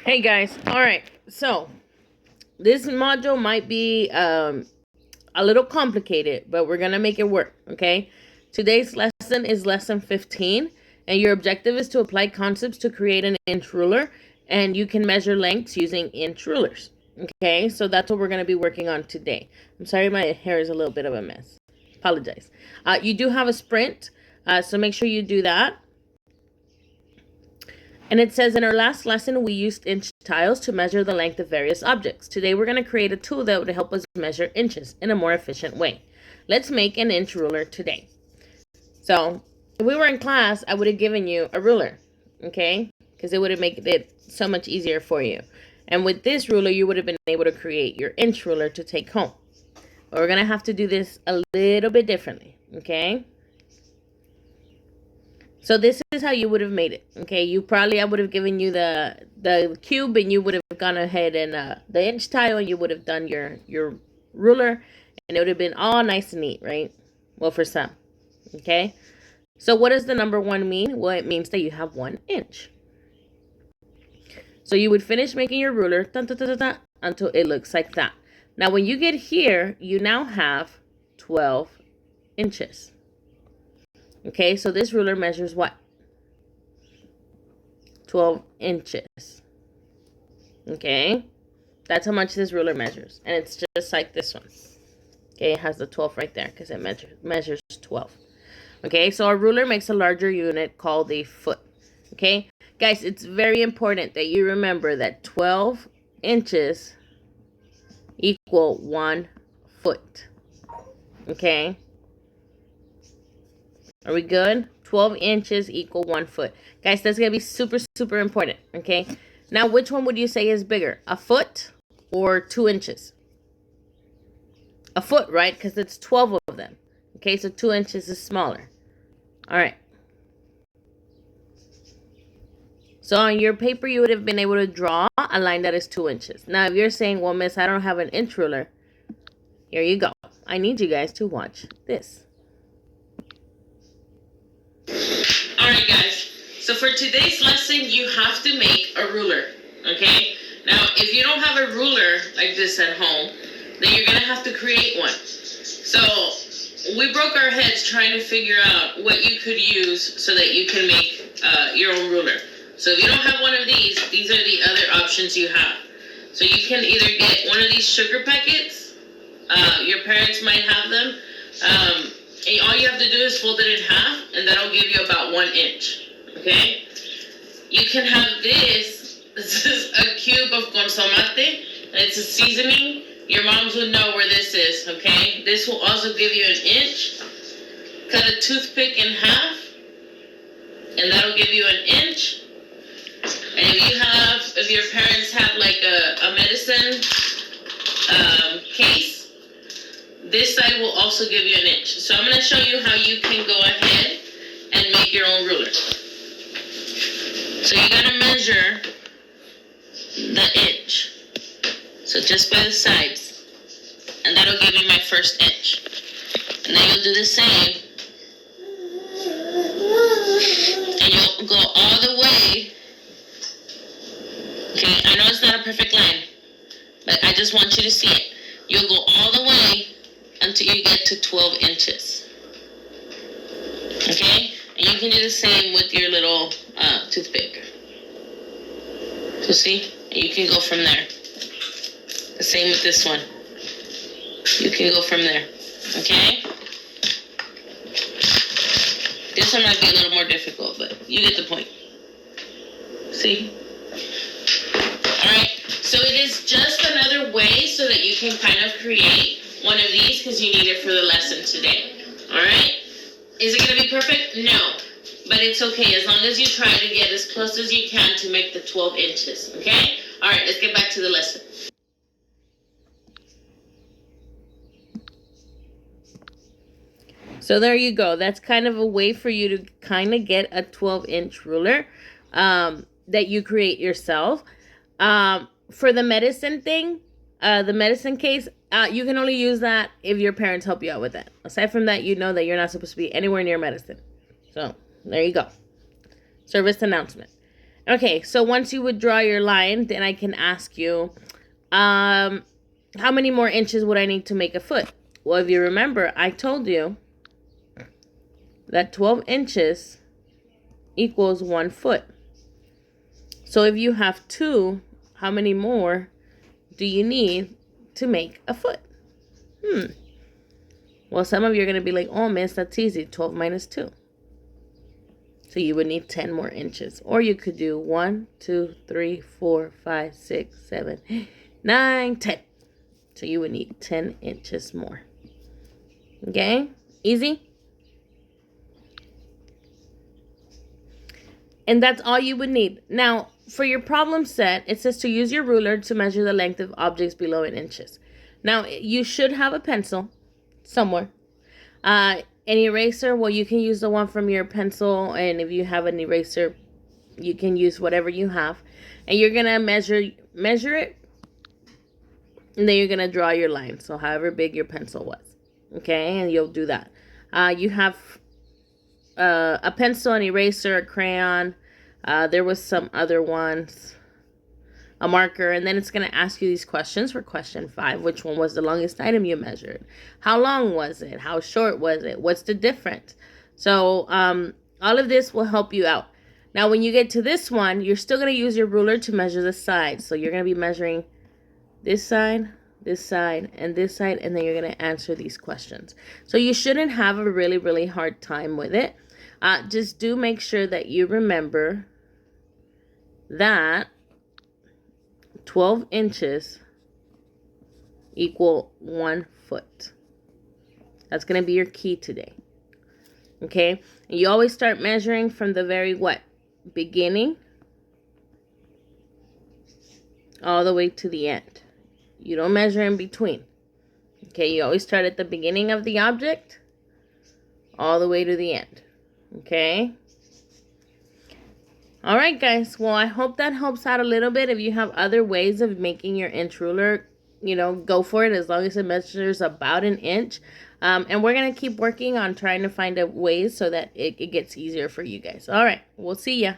Hey guys, all right. So this module might be a little complicated, but we're gonna make it work. Okay. Today's lesson is lesson 15, and your objective is to apply concepts to create an inch ruler, and you can measure lengths using inch rulers. Okay, so that's what we're gonna be working on today. I'm sorry, my hair is a little bit of a mess. Apologize. You do have a sprint, so make sure you do that. And it says, in our last lesson, we used inch tiles to measure the length of various objects. Today, we're going to create a tool that would help us measure inches in a more efficient way. Let's make an inch ruler today. So, if we were in class, I would have given you a ruler, okay? Because it would have made it so much easier for you. And with this ruler, you would have been able to create your inch ruler to take home. But we're going to have to do this a little bit differently, okay? So this is how you would have made it, okay? I would have given you the cube, and you would have gone ahead and the inch tile, and you would have done your ruler, and it would have been all nice and neat, right? Well, for some, okay? So what does the number 1 mean? Well, it means that you have 1 inch. So you would finish making your ruler until it looks like that. Now, when you get here, you now have 12 inches. Okay, so this ruler measures what? 12 inches. Okay, that's how much this ruler measures. And it's just like this one. Okay, it has the 12 right there because it measures 12. Okay, so our ruler makes a larger unit called a foot. Okay, guys, it's very important that you remember that 12 inches equal 1 foot. Okay. Are we good? 12 inches equal 1 foot. Guys, that's going to be super, super important, okay? Now, which one would you say is bigger? A foot or 2 inches? A foot, right? Because it's 12 of them. Okay, so 2 inches is smaller. All right. So on your paper, you would have been able to draw a line that is 2 inches. Now, if you're saying, well, miss, I don't have an inch ruler, here you go. I need you guys to watch this. Alright guys, so for today's lesson, you have to make a ruler, okay? Now, if you don't have a ruler like this at home, then you're going to have to create one. So, we broke our heads trying to figure out what you could use so that you can make your own ruler. So if you don't have one of these are the other options you have. So you can either get one of these sugar packets, your parents might have them, and all you have to do is fold it in half, and that'll give you about 1 inch, okay? You can have this. This is a cube of consomate, and it's a seasoning. Your moms would know where this is, okay? This will also give you 1 inch. Cut a toothpick in half, and that'll give you 1 inch. And if your parents have like a medicine case, this side will also give you 1 inch. So I'm going to show you how you can go ahead and make your own ruler. So you got to measure the inch. So just by the sides. And that'll give you my first inch. And then you'll do the same. And you'll go all the way. Okay, I know it's not a perfect line, but I just want you to see it. You'll go all the way until you get to 12 inches. Okay? And you can do the same with your little toothpick. So see? And you can go from there. The same with this one. You can go from there. Okay? This one might be a little more difficult, but you get the point. See? Alright, so it is just another way so that you can kind of create one of these because you need it for the lesson today. Alright? Is it going to be perfect? No. But it's okay as long as you try to get as close as you can to make the 12 inches. Okay? Alright, let's get back to the lesson. So there you go. That's kind of a way for you to kind of get a 12-inch ruler that you create yourself. For the medicine thing, the medicine case, you can only use that if your parents help you out with that. Aside from that, you know that you're not supposed to be anywhere near medicine. So, there you go. Service announcement. Okay, so once you would draw your line, then I can ask you, how many more inches would I need to make a foot? Well, if you remember, I told you that 12 inches equals 1 foot. So if you have 2, how many more do you need to make a foot? Well, some of you are going to be like, oh, miss, that's easy. 12 minus 2. So you would need 10 more inches. Or you could do 1, 2, 3, 4, 5, 6, 7, 9, 10. So you would need 10 inches more. Okay? Easy? And that's all you would need. Now, for your problem set, it says to use your ruler to measure the length of objects below in inches. Now, you should have a pencil somewhere. An eraser, well, you can use the one from your pencil. And if you have an eraser, you can use whatever you have. And you're going to measure it. And then you're going to draw your line. So however big your pencil was. Okay, and you'll do that. You have a pencil, an eraser, a crayon. There was some other ones. A marker. And then it's going to ask you these questions for question 5. Which one was the longest item you measured? How long was it? How short was it? What's the difference? So all of this will help you out. Now, when you get to this one, you're still going to use your ruler to measure the sides. So you're going to be measuring this side, and this side, and then you're going to answer these questions. So you shouldn't have a really, really hard time with it. Just do make sure that you remember that 12 inches equal 1 foot. That's going to be your key today. Okay? And you always start measuring from the very what? Beginning all the way to the end. You don't measure in between. Okay? You always start at the beginning of the object all the way to the end. Okay? Alright guys, well I hope that helps out a little bit. If you have other ways of making your inch ruler, go for it as long as it measures about an inch. And we're going to keep working on trying to find ways so that it gets easier for you guys. Alright, we'll see ya.